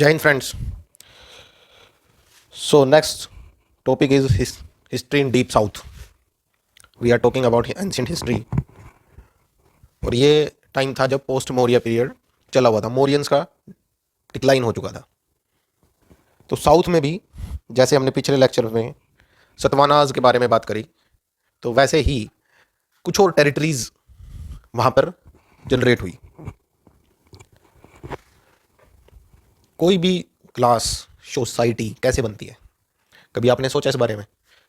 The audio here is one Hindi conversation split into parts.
जय Hind friends. So next topic is history in deep south. We are talking about ancient history. और ये टाइम था जब पोस्ट मौर्य पीरियड चला हुआ था, मौर्यंस का डिक्लाइन हो चुका था। तो साउथ में भी जैसे हमने पिछले लेक्चर में सतवानाज के बारे में बात करी, तो वैसे ही कुछ और टेरिटरीज वहाँ पर जनरेट हुई। कोई भी क्लास सोसाइटी कैसे बनती है, कभी आपने सोचा इस बारे में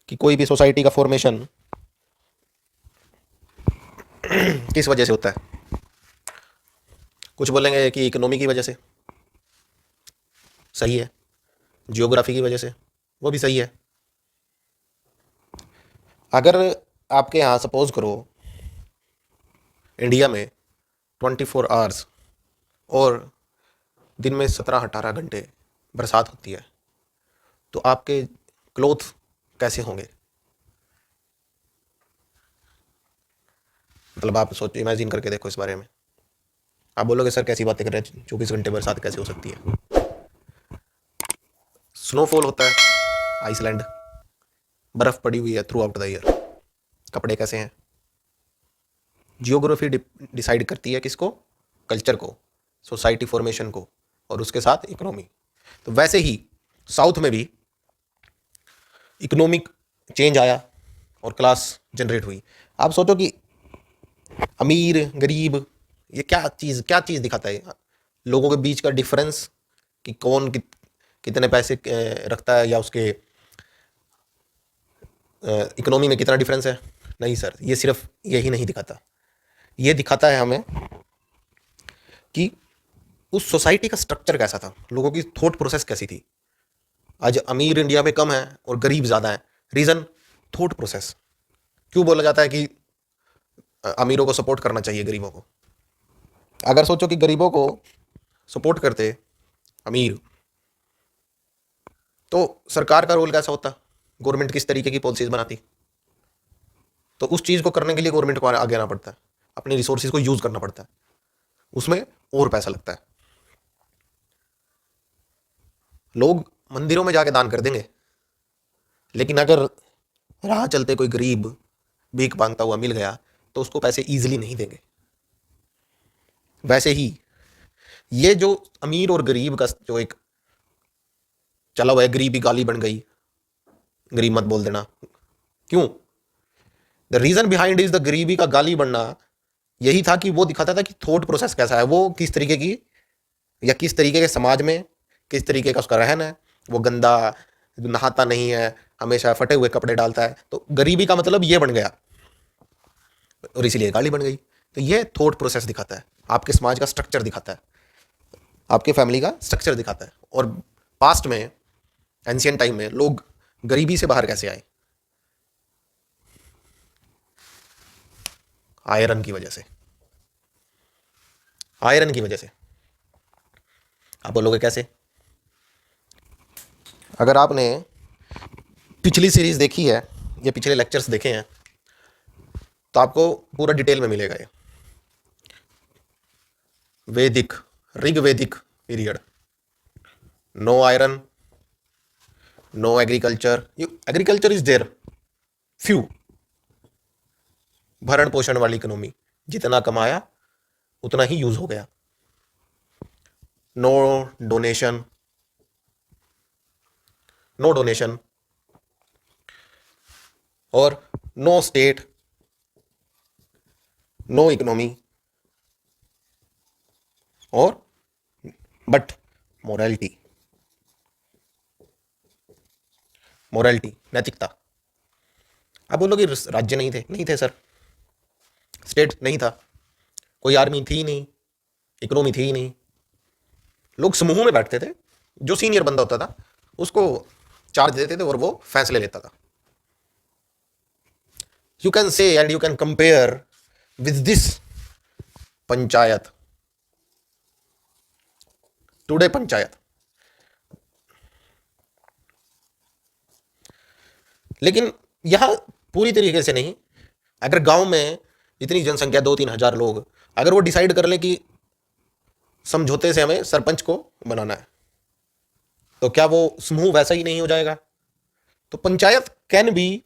कि कोई भी सोसाइटी का फॉर्मेशन किस वजह से होता है? कुछ बोलेंगे कि इकोनॉमी की वजह से, सही है। जियोग्राफी की वजह से, वो भी सही है। अगर आपके यहाँ सपोज करो इंडिया में 24 आवर्स और दिन में 17-18 घंटे बरसात होती है, तो आपके क्लोथ कैसे होंगे? मतलब आप सोच इमेजिन करके देखो इस बारे में। आप बोलोगे सर कैसी बातें कर रहे हैं, 24 घंटे बरसात कैसे हो सकती है? स्नोफॉल होता है, आइसलैंड, बर्फ पड़ी हुई है थ्रू आउट द ईयर। कपड़े कैसे हैं? जियोग्राफी डिसाइड करती है किसको? कल्चर को, सोसाइटी फॉर्मेशन को, और उसके साथ इकोनॉमी। तो वैसे ही साउथ में भी इकोनॉमिक चेंज आया और क्लास जनरेट हुई। आप सोचो कि अमीर गरीब ये क्या चीज़ दिखाता है? लोगों के बीच का डिफरेंस कि कौन कितने पैसे रखता है, या उसके इकोनॉमी में कितना डिफरेंस है? नहीं सर, ये सिर्फ यही नहीं दिखाता। ये दिखाता है हमें कि उस सोसाइटी का स्ट्रक्चर कैसा था, लोगों की थॉट प्रोसेस कैसी थी। आज अमीर इंडिया में कम है और गरीब ज़्यादा है। Reason thought process. क्यों बोला जाता है कि अमीरों को सपोर्ट करना चाहिए गरीबों को? अगर सोचो कि गरीबों को सपोर्ट करते अमीर, तो सरकार का रोल कैसा होता? गवर्नमेंट किस तरीके की पॉलिसीज बनाती? तो उस चीज़ को करने के लिए गवर्नमेंट को आगे आना पड़ता है, अपने रिसोर्सेज को यूज़ करना पड़ता है, उसमें और पैसा लगता है। लोग मंदिरों में जाके दान कर देंगे, लेकिन अगर राह चलते कोई गरीब भीख मांगता हुआ मिल गया तो उसको पैसे इजीली नहीं देंगे। वैसे ही ये जो अमीर और गरीब का जो एक चला हुआ है, गरीबी गाली बन गई, गरीब मत बोल देना। क्यों? The reason behind is the गरीबी का गाली बनना यही था कि वो दिखाता था कि थॉट प्रोसेस कैसा है, वो किस तरीके की या किस तरीके के समाज में किस तरीके का उसका रहन है। वो गंदा, नहाता नहीं है, हमेशा फटे हुए कपड़े डालता है। तो गरीबी का मतलब ये बन गया और इसीलिए गाली बन गई। तो ये थॉट प्रोसेस दिखाता है, आपके समाज का स्ट्रक्चर दिखाता है, आपके फैमिली का स्ट्रक्चर दिखाता है। और पास्ट में, एंशियंट टाइम में लोग गरीबी से बाहर कैसे आए? आयरन की वजह से। आयरन की वजह से। आप बोलोगे कैसे? अगर आपने पिछली सीरीज देखी है या पिछले लेक्चर्स देखे हैं तो आपको पूरा डिटेल में मिलेगा ये। Vedic, Rigvedic period, no iron, no agriculture. Agriculture is there, few. भरण पोषण वाली इकोनॉमी, जितना कमाया उतना ही यूज हो गया। नो डोनेशन, नो डोनेशन, और नो स्टेट, नो इकोनॉमी, और बट मोरालिटी। मोरालिटी, नैतिकता। आप बोलोगे राज्य नहीं थे? नहीं थे सर, स्टेट नहीं था, कोई आर्मी थी ही नहीं, इकोनॉमी थी ही नहीं। लोग समूह में बैठते थे, जो सीनियर बंदा होता था उसको चार्ज देते थे और वो फैसले लेता था। You can say and you can compare with this panchayat, today panchayat. लेकिन यह पूरी तरीके से नहीं। अगर गांव में इतनी जनसंख्या 2-3 हजार लोग, अगर वो डिसाइड कर ले कि समझौते से हमें सरपंच को बनाना है, तो क्या वो समूह वैसा ही नहीं हो जाएगा? तो panchayat can be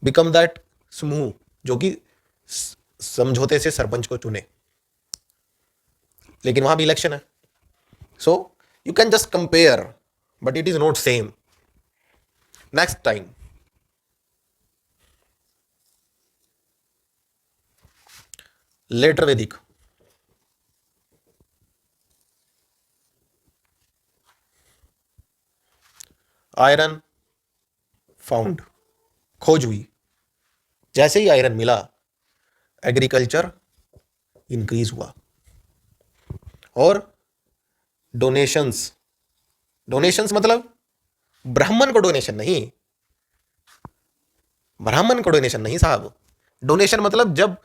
become that समूह जो कि समझौते से सरपंच को चुने, लेकिन वहां भी इलेक्शन है। So you can just compare, but it is not same. Next time, later Vedic, iron found, खोज हुई। जैसे ही आयरन मिला, एग्रीकल्चर इंक्रीज हुआ। और डोनेशंस, डोनेशंस मतलब ब्राह्मण को डोनेशन नहीं, ब्राह्मण को डोनेशन नहीं साहब। डोनेशन मतलब जब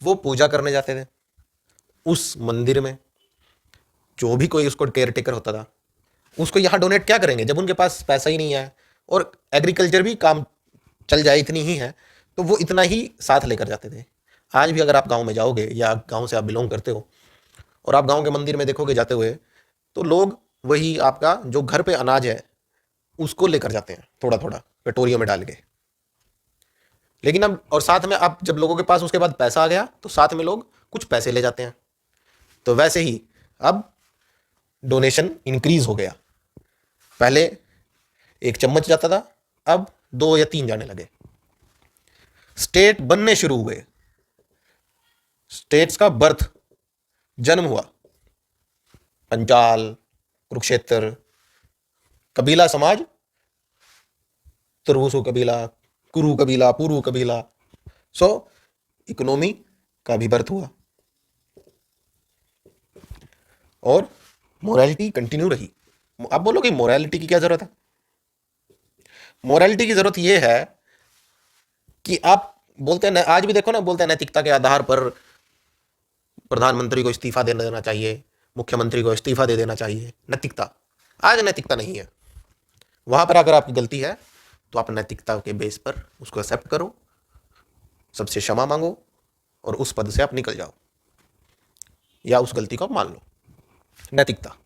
वो पूजा करने जाते थे उस मंदिर में, जो भी कोई उसको केयर टेकर होता था, उसको यहाँ डोनेट क्या करेंगे जब उनके पास पैसा ही नहीं है, और एग्रीकल्चर भी काम चल जाए इतनी ही है, तो वो इतना ही साथ लेकर जाते थे। आज भी अगर आप गांव में जाओगे या गांव से आप बिलोंग करते हो और आप गांव के मंदिर में देखोगे जाते हुए, तो लोग वही आपका जो घर पे अनाज है उसको लेकर जाते हैं, थोड़ा थोड़ा कटोरियों में डाल के। लेकिन अब और साथ में अब जब लोगों के पास उसके बाद पैसा आ गया तो साथ में लोग कुछ पैसे ले जाते हैं। तो वैसे ही अब डोनेशन इंक्रीज हो गया। पहले एक चम्मच जाता था, अब 2 या 3 जाने लगे। स्टेट बनने शुरू हुए, स्टेट्स का बर्थ, जन्म हुआ। पंचाल, कुरुक्षेत्र, कबीला समाज, तुर्वसु कबीला, कुरु कबीला, पुरु कबीला। सो इकोनॉमी का भी बर्थ हुआ और मोरालिटी कंटिन्यू रही। आप बोलोगे मोरालिटी की क्या जरूरत है? मोरालिटी की जरूरत यह है कि आप बोलते हैं, आज भी देखो ना, बोलते हैं नैतिकता के आधार पर प्रधानमंत्री को इस्तीफा दे देना चाहिए, मुख्यमंत्री को इस्तीफा दे देना चाहिए। नैतिकता, आज नैतिकता नहीं है। वहां पर अगर आपकी गलती है तो आप नैतिकता के बेस पर उसको एक्सेप्ट करो, सबसे क्षमा मांगो और उस पद से आप निकल जाओ, या उस गलती को आप मान लो। नैतिकता।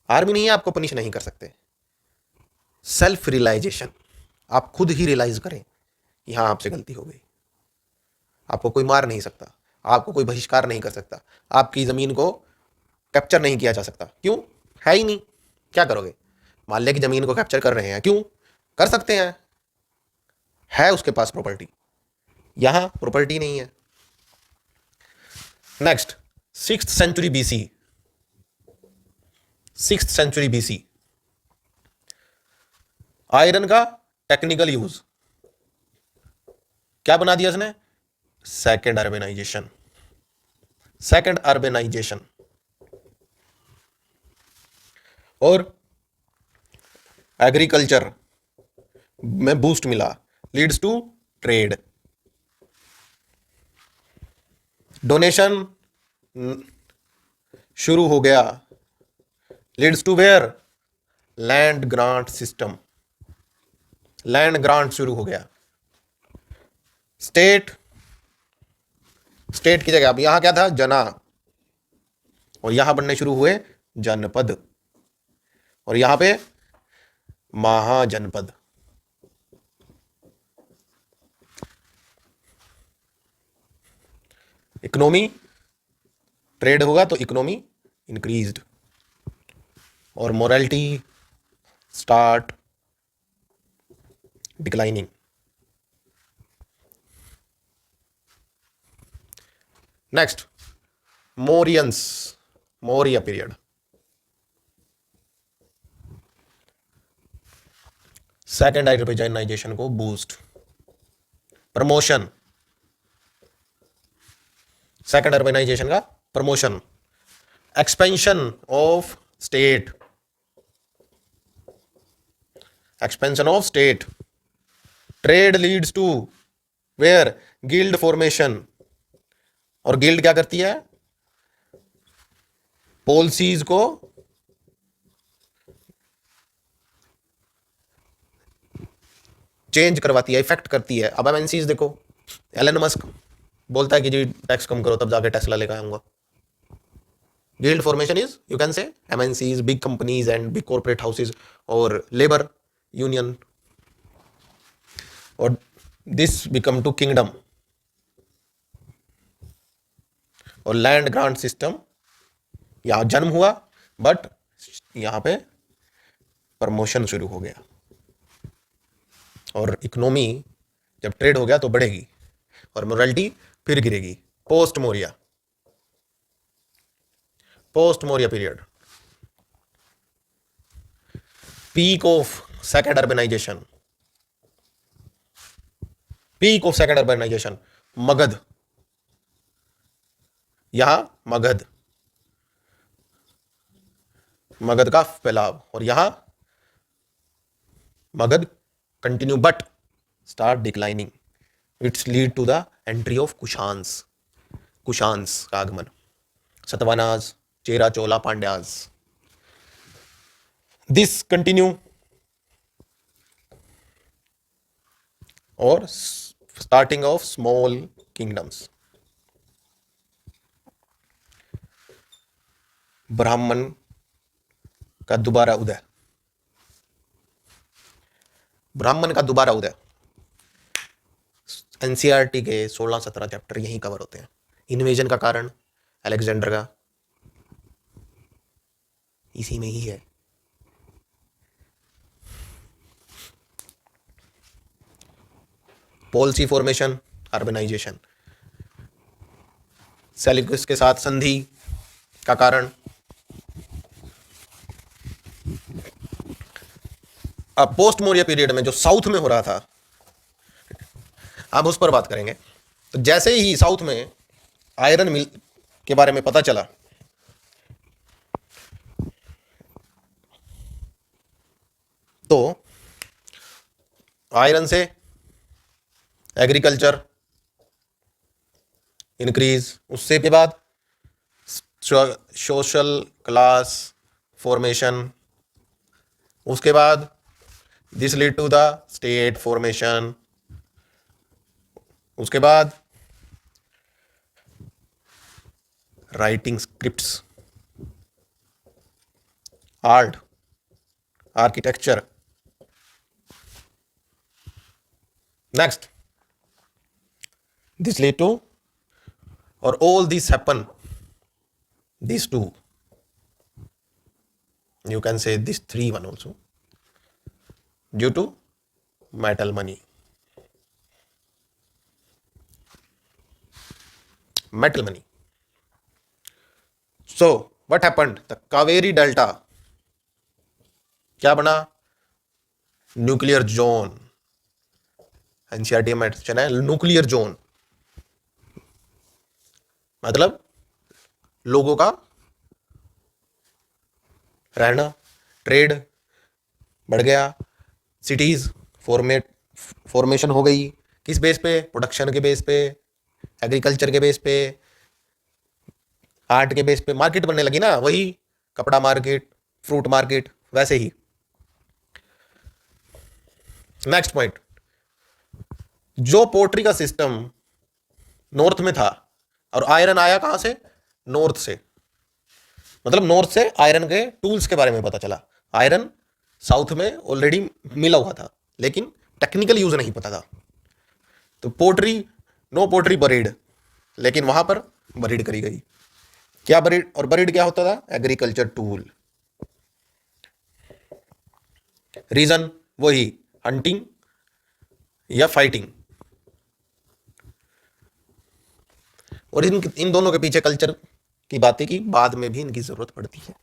आर्मी नहीं है, आपको पनिश नहीं कर सकते। सेल्फ रियलाइजेशन, आप खुद ही रियलाइज करें कि हाँ आपसे गलती हो गई। आपको कोई मार नहीं सकता, आपको कोई बहिष्कार नहीं कर सकता, आपकी जमीन को कैप्चर नहीं किया जा सकता। क्यों? है ही नहीं। क्या करोगे? मान ले कि जमीन को कैप्चर कर रहे हैं, क्यों कर सकते हैं? है उसके पास प्रॉपर्टी, यहां प्रॉपर्टी नहीं है। Next, 6th century BC, 6th century BC, iron का टेक्निकल यूज क्या बना दिया इसने? Second urbanisation, second urbanisation. और एग्रीकल्चर में बूस्ट मिला, लीड्स टू ट्रेड। डोनेशन शुरू हो गया, leads to where? Land grant system, land grant शुरू हो गया। स्टेट, स्टेट की जगह अब यहां क्या था? जना, और यहां बनने शुरू हुए जनपद, और यहां पे महाजनपद। इकोनॉमी, ट्रेड होगा तो इकोनॉमी इंक्रीज्ड, और morality start declining. Next, Mauryans, Maurya period. Second urbanisation को बूस्ट, प्रमोशन, सेकेंड अर्बेनाइजेशन का promotion, expansion of state, expansion of state. Trade leads to where? Guild formation, और गिल्ड क्या करती है? पॉलिसीज को चेंज करवाती है, इफेक्ट करती है। अब एमएनसीज देखो, एलन मस्क बोलता है कि जी टैक्स कम करो तब जाके टेस्ला लेकर आऊंगा। Guild formation is, you can say, MNCs, big companies and big corporate houses, or labor union, or this become to kingdom और लैंड ग्रांट सिस्टम यहाँ जन्म हुआ, बट यहाँ पे प्रमोशन शुरू हो गया और इकोनॉमी जब ट्रेड हो गया तो बढ़ेगी और मोरालिटी फिर गिरेगी। Post Maurya, post Maurya period, peak of second urbanisation, peak of second urbanisation, Magadha, यहां मगध, मगध का फैलाव, और यहां Magadha continue but start declining, it's lead to the entry of Kushans, Kushans का आगमन, सतवानाज, चेरा, चोला, पांड्याज, दिस कंटिन्यू, और स्टार्टिंग ऑफ स्मॉल किंगडम्स, ब्राह्मण का दोबारा उदय, ब्राह्मण का दोबारा उदय, एनसीईआरटी के 16-17 चैप्टर यहीं कवर होते हैं। इन्वेजन का कारण अलेक्जेंडर का इसी में ही है। पॉलिसी फॉर्मेशन, अर्बनाइजेशन, सेल्यूकस के साथ संधि का कारण, अब पोस्ट मौर्य पीरियड में जो साउथ में हो रहा था, अब उस पर बात करेंगे। तो जैसे ही साउथ में आयरन मिल के बारे में पता चला, तो आयरन से एग्रीकल्चर इंक्रीज, उससे के बाद सोशल क्लास फॉर्मेशन, उसके बाद this lead to the state formation, उसके बाद writing scripts, art, architecture, next this lead to, और all this happen, these two, you can say this three one also, due to metal money, metal money. So what happened, the Kaveri delta क्या बना, न्यूक्लियर जोन, एनसीईआरटी में मेंशन है न्यूक्लियर जोन, मतलब लोगों का रहना, ट्रेड बढ़ गया, सिटीज फॉर्मेशन हो गई, किस बेस पे, प्रोडक्शन के बेस पे, एग्रीकल्चर के बेस पे, आर्ट के बेस पे, मार्केट बनने लगी ना, वही कपड़ा मार्केट, फ्रूट मार्केट, वैसे ही। नेक्स्ट पॉइंट, जो पोट्री का सिस्टम नॉर्थ में था और आयरन आया कहां से, नॉर्थ से, मतलब नॉर्थ से आयरन के टूल्स के बारे में पता चला। आयरन साउथ में ऑलरेडी मिला हुआ था लेकिन टेक्निकल यूज नहीं पता था, तो पोट्री, नो पोट्री बरीड, लेकिन वहां पर बरीड करी गई। क्या बरीड, और बरीड क्या होता था, एग्रीकल्चर टूल। रीजन वही, हंटिंग या फाइटिंग, और इन दोनों के पीछे कल्चर की बातें की, बाद में भी इनकी जरूरत पड़ती है,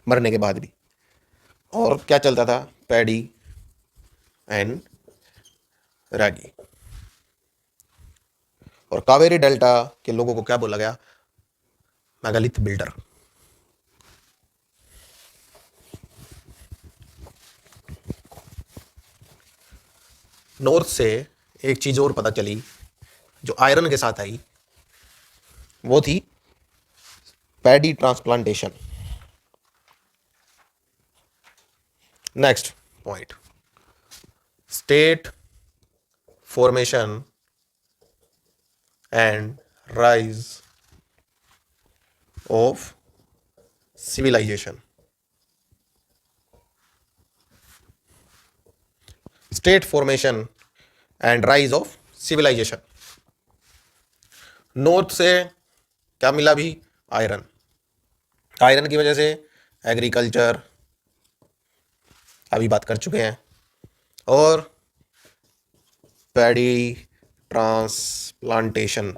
मरने के बाद भी। और क्या चलता था, पैडी एंड रागी। और कावेरी डेल्टा के लोगों को क्या बोला गया, मेगालिथ बिल्डर। नॉर्थ से एक चीज और पता चली जो आयरन के साथ आई, वो थी paddy transplantation. Next point, state formation and rise of civilization. State formation and rise of civilization. North से क्या मिला भी? आयरन। आयरन की वजह से एग्रीकल्चर अभी बात कर चुके हैं, और पैडी ट्रांसप्लांटेशन।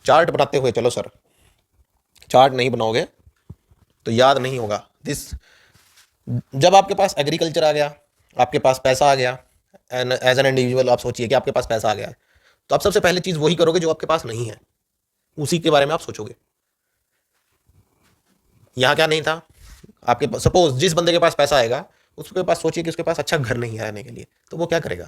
चार्ट बनाते हुए चलो सर, चार्ट नहीं बनाओगे तो याद नहीं होगा दिस। जब आपके पास एग्रीकल्चर आ गया, आपके पास पैसा आ गया, एंड एज एन इंडिविजुअल आप सोचिए कि आपके पास पैसा आ गया है, तो आप सबसे पहले चीज़ वही करोगे जो आपके पास नहीं है, उसी के बारे में आप सोचोगे। यहाँ क्या नहीं था आपके? सपोज जिस बंदे के पास पैसा आएगा, उसके पास सोचिए कि उसके पास अच्छा घर नहीं है रहने के लिए, तो वो क्या करेगा?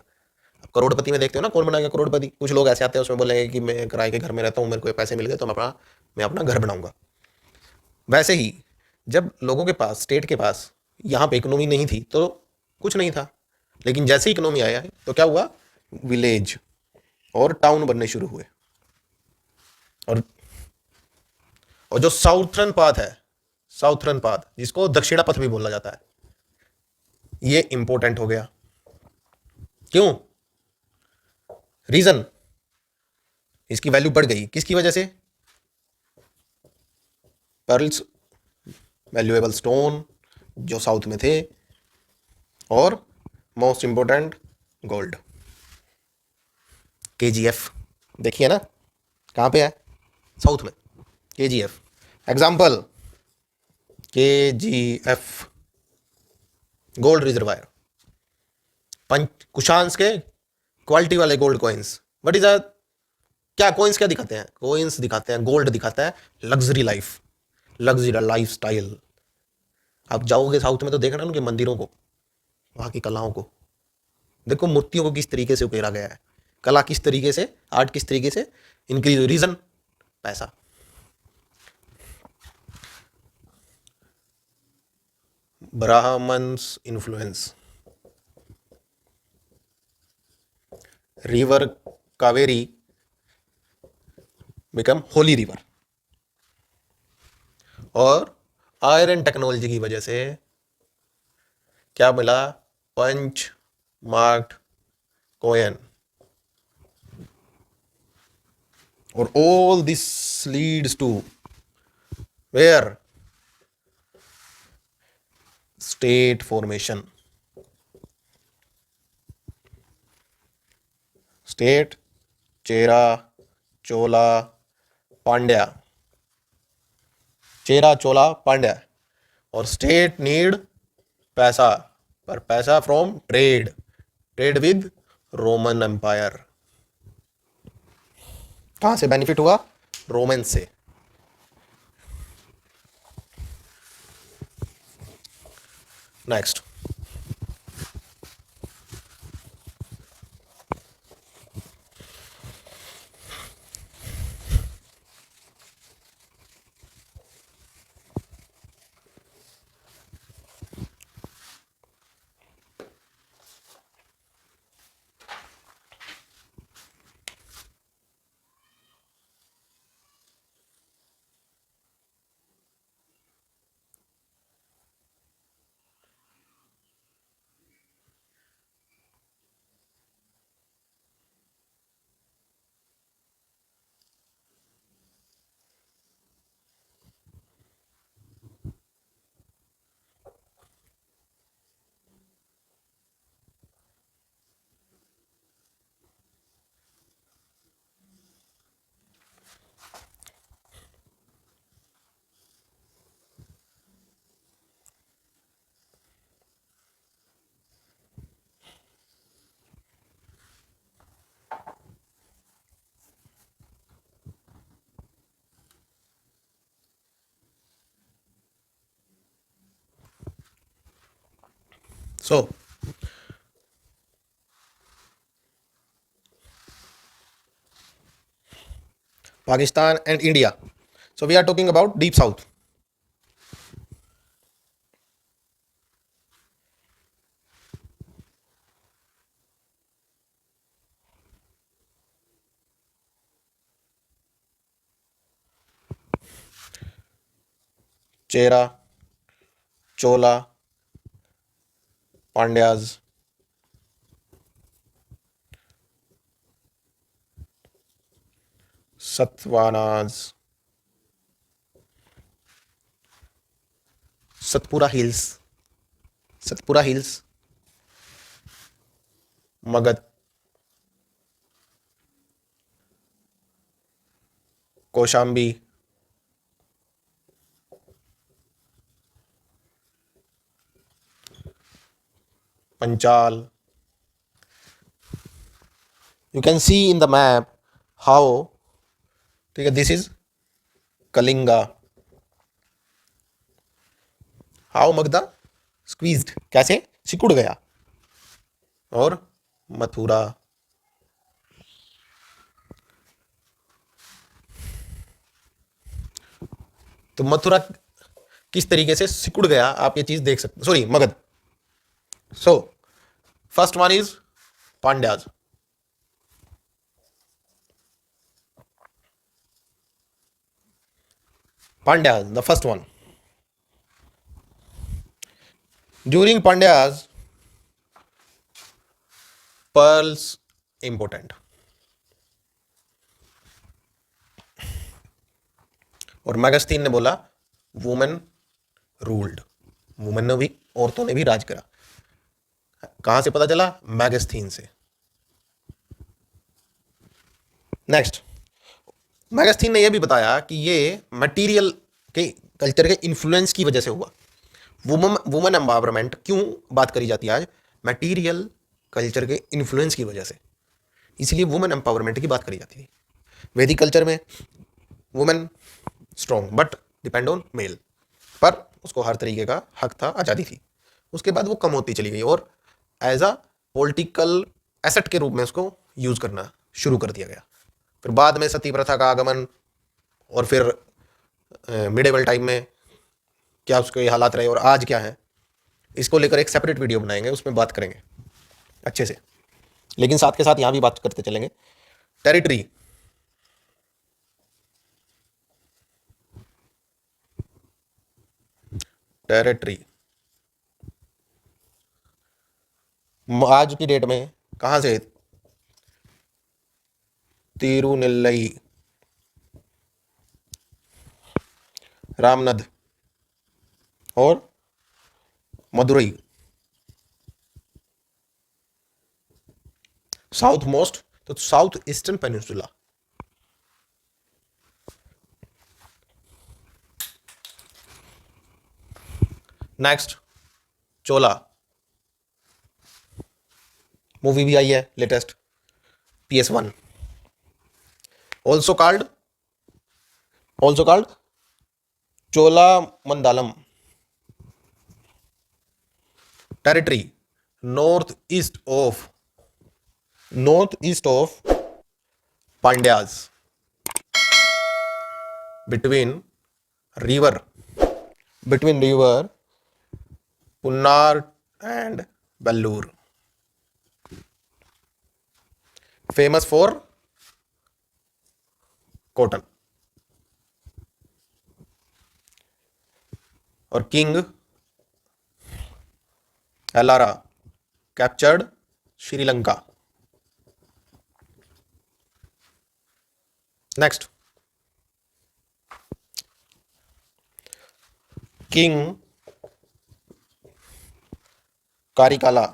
आप करोड़पति में देखते हो ना, कौन बनाएगा करोड़पति? कुछ लोग ऐसे आते हैं, उसमें बोलेंगे कि मैं किराए के घर में रहता हूँ, मेरे को पैसे मिल गए तो मैं अपना घर बनाऊंगा। वैसे ही जब लोगों के पास, स्टेट के पास यहाँ पे इकोनॉमी नहीं थी तो कुछ नहीं था, लेकिन जैसे ही इकोनॉमी आया है तो क्या हुआ? विलेज और टाउन बनने शुरू हुए। और और जो साउथर्न पाथ है, साउथर्न पाथ जिसको दक्षिणा पथ भी बोला जाता है, ये इंपॉर्टेंट हो गया। क्यों? रीजन, इसकी वैल्यू बढ़ गई किसकी वजह से? पर्ल्स, वैल्यूएबल स्टोन जो साउथ में थे, और मोस्ट इंपॉर्टेंट गोल्ड। केजीएफ देखिए ना, कहाँ पे है? साउथ में। KGF example, KGF gold reservoir, punch कुशांस के क्वालिटी वाले गोल्ड कॉइन्स। वट इज क्या कॉइन्स क्या दिखाते हैं? कॉइन्स दिखाते हैं, गोल्ड दिखाता है luxury life, luxury life style. आप जाओगे साउथ में तो देखना उनके मंदिरों को, वहाँ की कलाओं को देखो, मूर्तियों को किस तरीके से उकेरा गया है, कला किस तरीके से, आर्ट किस तरीके से इंक्रीज। रीजन पैसा। Brahmins influence, river Kaveri become holy river, और आयरन टेक्नोलॉजी की वजह से क्या मिला? Punch marked coin. और all this leads to where? State formation. State Chera Chola Pandya, Chera Chola Pandya. और स्टेट नीड पैसा, पर पैसा from trade, trade with Roman empire. कहां से बेनिफिट हुआ? रोमन से। Next, so Pakistan and India. So we are talking about deep south. Chera, Chola, Pandyas, Satavahanas, Satpura hills, Satpura hills, Magadha, Kaushambi, Panchala. You can see in the map how, ठीक है, this is Kalinga. How Magadha squeezed, कैसे सिकुड़ गया. और मथुरा, तो मथुरा किस तरीके से सिकुड़ गया आप ये चीज देख सकते, sorry Magadh. So first one is Pandyas. Pandyas, the first one. During Pandyas, pearls important. और मैगस्तीन ने बोला वुमेन रूल्ड, वुमेन ने भी, औरतों ने भी राज करा. कहां से पता चला? मैगस्तीन से. नेक्स्ट, मैगस्तीन ने यह भी बताया कि ये मटेरियल के कल्चर के इन्फ्लुएंस की वजह से हुआ. वुमेन एम्पावरमेंट क्यों बात करी जाती है आज? मटेरियल कल्चर के इन्फ्लुएंस की वजह से, इसलिए वुमेन एम्पावरमेंट की बात करी जाती थी. वैदिक कल्चर में women strong but depend on male, पर उसको हर तरीके का हक था, आज़ादी थी. उसके बाद वो कम होती चली गई और एज अ पॉलिटिकल एसेट के रूप में उसको यूज करना शुरू कर दिया गया. फिर बाद में सती प्रथा का आगमन, और फिर मिडेवल टाइम में क्या उसके हालात रहे और आज क्या है, इसको लेकर एक सेपरेट वीडियो बनाएंगे, उसमें बात करेंगे अच्छे से. लेकिन साथ के साथ यहां भी बात करते चलेंगे. टेरिटरी, टेरिटरी आज की डेट में कहां से? तिरुनेल्लई, रामनद और मदुरई. साउथ मोस्ट, तो south eastern peninsula. Next, Chola. Movie भी आई है latest, PS1. Also called Chola Mandalam. Territory north east of Pandyas, between river Pennar and Vellar. Famous for cotton. और king Elara captured Sri Lanka. Next, king Karikala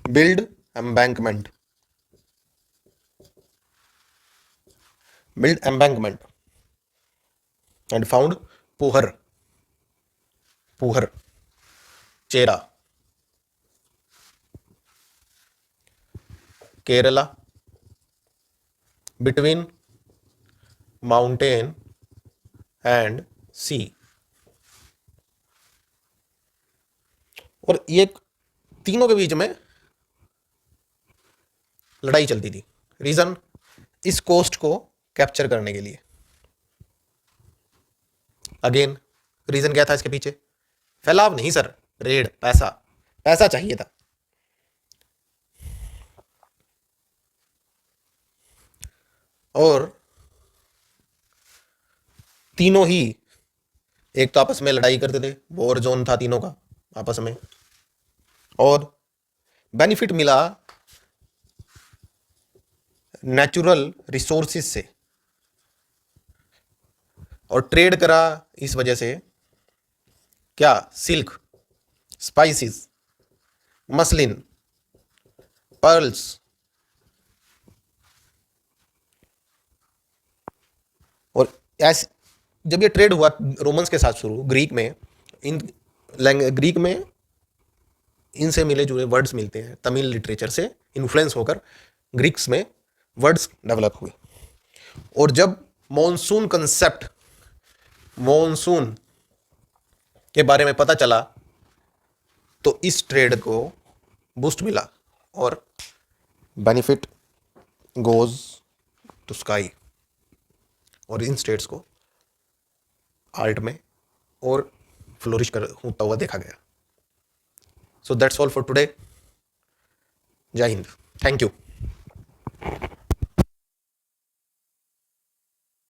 build embankment and found Puhar Chera. Kerala, between mountain and sea. और ये तीनों के बीच में लड़ाई चलती थी. रीजन, इस कोस्ट को कैप्चर करने के लिए. अगेन रीजन क्या था इसके पीछे? फैलाव नहीं सर, रेड, पैसा चाहिए था. और तीनों ही एक तो आपस में लड़ाई करते थे, वॉर जोन था तीनों का आपस में, और बेनिफिट मिला नेचुरल रिसोर्सेज से, और ट्रेड करा इस वजह से क्या, सिल्क, स्पाइसेस, मसलिन, पर्ल्स, और ऐसे जब ये ट्रेड हुआ रोमन्स के साथ शुरू, ग्रीक में, इन ग्रीक में इनसे मिले जुले वर्ड्स मिलते हैं, तमिल लिटरेचर से इन्फ्लुएंस होकर ग्रीक्स में वर्ड्स डेवलप हुए। और जब मॉनसून कंसेप्ट, मॉनसून के बारे में पता चला, तो इस ट्रेड को बूस्ट मिला और बेनिफिट गोज टू स्काई, और इन स्टेट्स को आर्ट में और फ्लोरिश कर होता हुआ देखा गया। So that's all for today. जय हिंद, थैंक यू।